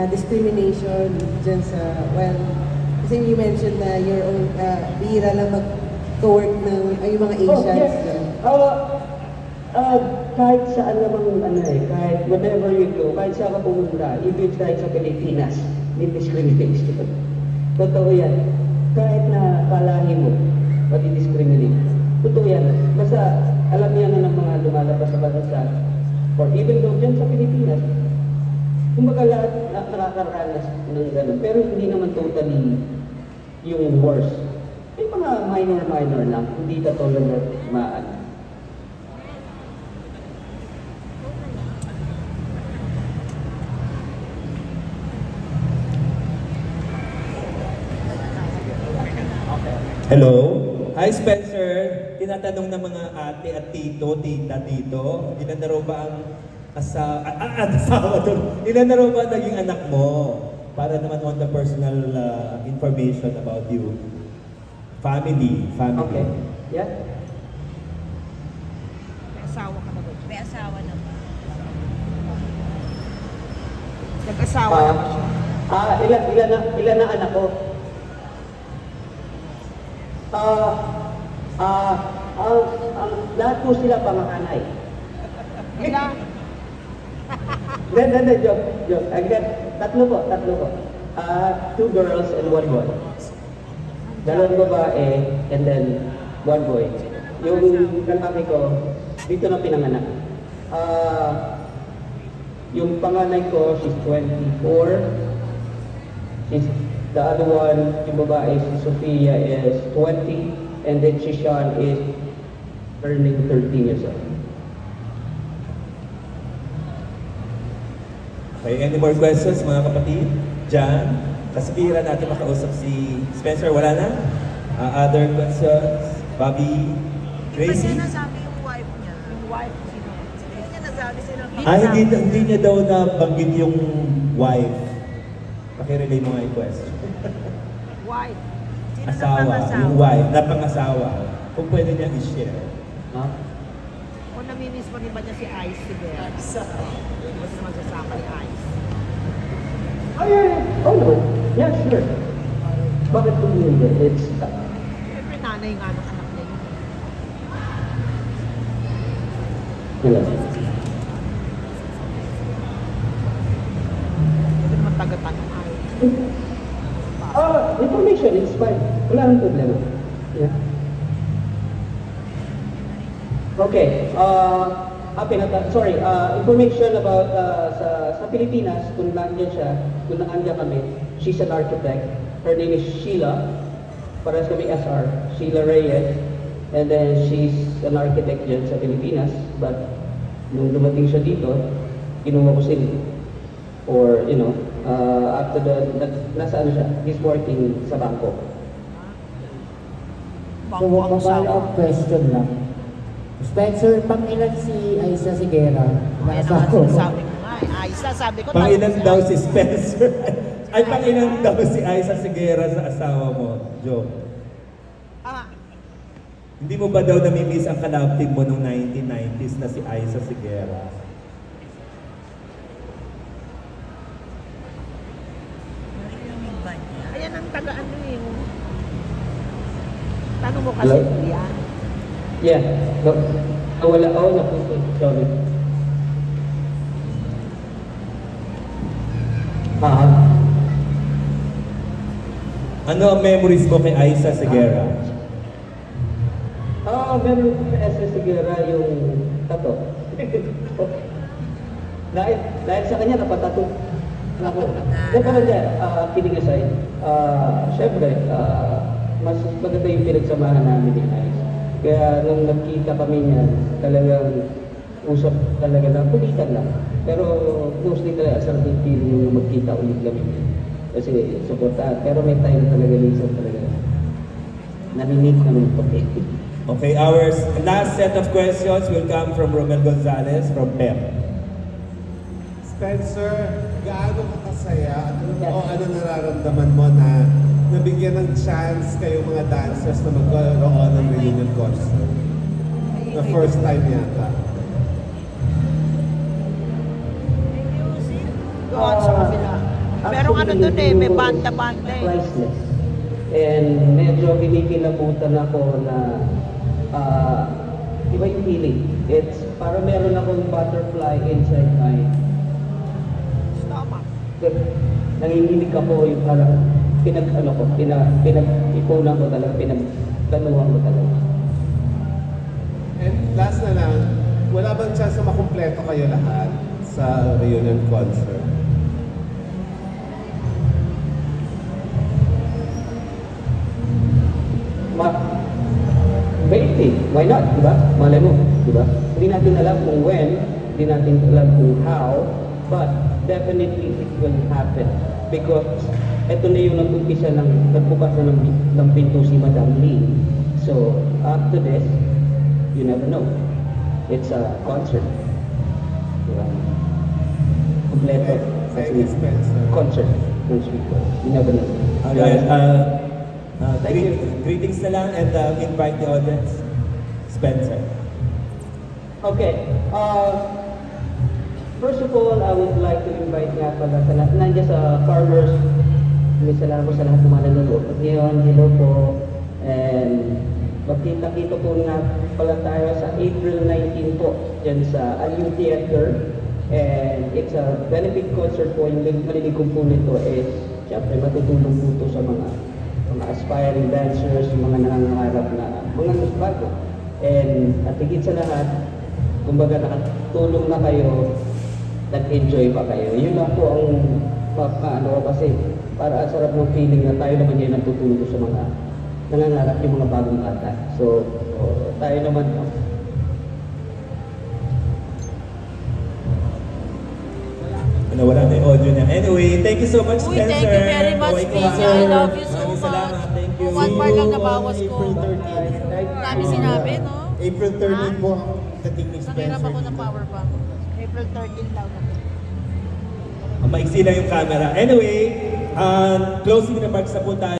discrimination dyan sa, well, kasi you mentioned na your own, bihira lang mag-work ng, yung mga Asians. Kahit saan namang kahit whenever you go, kahit saan ka pumunta, even kahit sa Pilipinas, may discrimination. Totoo yan. Kahit na kalahi mo, pati-discriminate. Totoo yan. Basta alam yan na ng mga lumalabas sa bansa, or even though dyan sa Pilipinas, kumbaga lahat nakakaranas ng gano'n. Pero hindi naman totally yung worst. May mga minor lang, hindi tolerant maan. Hello? Hi Spencer! Tinatanong ng mga ate at tito, tita, tito, ilan na raw ba ang asawa doon? Ilan na raw ba naging anak mo? Para naman on the personal information about you. Family. Okay. Yeah? May asawa ka na ba? May asawa na ba? Nag-asawa na ba siya? Ilan na anak ko? Lahat po sila panganay. Ilan? Hindi, joke. Tatlo po. 2 girls and 1 boy. Dalawang babae and then 1 boy. Yung kalaki ko, dito na pinanganak. Yung panganay ko, she's 24. The other one, yung babae, si Sofia is 20. And then si Sean is turning 13 years old. Okay, any more questions mga kapatid? Jan, kasabihan natin makausap si Spencer, wala na? Other questions? Bobby? Tracy? Kasi nasabi yung wife niya. Yung wife, sino? Hindi niya nasabi silang Hindi niya daw nabanggit yung wife. Pakirelay mo nga yung question. Wife. Sino Asawa, yung wife, napangasawa. Kung pwede niya i-share. Huh? O namimiss mo rin ba niya si Ice together? Basta magsasama ni Ice. Oh, yeah. Oh, no. Yeah, sure. Bakit po hindi? It's... Siyempre nanay nga ng anak niya yun. Hello. Hindi naman taga-tanong Ice. Information, it's fine. Wala nang problema. Yeah. Okay. Information about sa Pilipinas, kung nandiyan siya, kung nandiyan kami, she's an architect. Her name is Sheila. Parehas kami SR. Sheila Reyes. And then she's an architect dyan sa Pilipinas. But nung dumating siya dito, kinuha ko sila. Or, after nasa siya, he's working sa bangko. So, follow-up question lang. Spencer, pang-ilan si Aiza Sigera? Ayan ang sabi ko nga. Aiza, sabi ko. Pangilan daw si Spencer. Ay, pangilan daw si Aiza Sigera sa asawa mo, Joe. Hindi mo ba daw namimiss ang kalaptig mo noong 1990s na si Aiza Sigera? Ayan ang taga-ano yung... Tanong mo kasi yan. Yeah. Nawala. Napuso. Sorry. Ano ang memories mo kay Aiza Sigera? Meron ko kay Aiza Sigera yung tato. dahil sa kanya napatato. Ako. Pero dyan, kidding aside, syempre, mas maganda yung pinagsamahan namin ni Aiza. Kaya nung nagkita kami niyan, talagang usap talaga na kulitan lang. Pero mostly talaga sarap yung feeling yung magkita ulit kami. Kasi supportahan. Pero may time talaga minsan talaga. Narinig namin ito. Okay, our last set of questions will come from Romel Gonzalez from PEP. Spencer, gaano ka kasaya ano nararamdaman mo na nabigyan ng chance kayong mga dancers na magkaroon ng reunion concert? The first time yata. Doon sa kabila. Merong ano dun eh, may banda-banda eh. Priceless. And medyo kinikilabutan ako na iba yung feeling. It's para meron akong butterfly inside my Stomach. nanginginig ako yung parang pinag-ipunan ko talaga, pinagtanuhan ko talaga. And last na lang, wala bang chance na makumpleto kayo lahat sa reunion concert? Waiting, why not, di ba? Malay mo, di ba? Hindi natin alam kung when, hindi natin alam kung how, but definitely it will happen. Because ito na yung nag-umpisa nagbukas na ng pinto si Madam Lee. So, after this, you never know. It's a concert. Di ba? Kompleto. Thank you, Spencer. Concert. You never know. Alright, Thank you. greetings na lang and invite the audience. Spencer. Okay. First of all, I would like to invite nga pala sa lahat. Nandiyan sa Farmers. May salamat sa lahat ng mga nanonood. At ngayon, hello po. And magkita-kita po nga pala tayo sa April 19 po. Diyan sa Aliw Theater. And it's a benefit concert po. Yung marinig kong po nito is siyempre matutulong po ito sa mga aspiring dancers, yung mga nangangarap na mga bago. And at higit sa lahat, kumbaga nakatulong na kayo, nag-enjoy pa kayo. Yun lang po ang kasi para ang sarap ng feeling na tayo naman yung natutulong sa mga nangangarap yung mga bagong bata. So, tayo naman Wala na yung audio niya. Anyway, thank you so much, Uy, Spencer. thank you very much, Kaway Spencer. Kaway. I love you so Maraming much. salamat. Thank you. One part lang nabawas ko. April 13. Dami sinabi, no? April 13 po ang dating ni Spencer. Nakirap ako ng power bank. April 13 lang. Maiksi lang yung camera. Anyway, closing remarks na po tayo.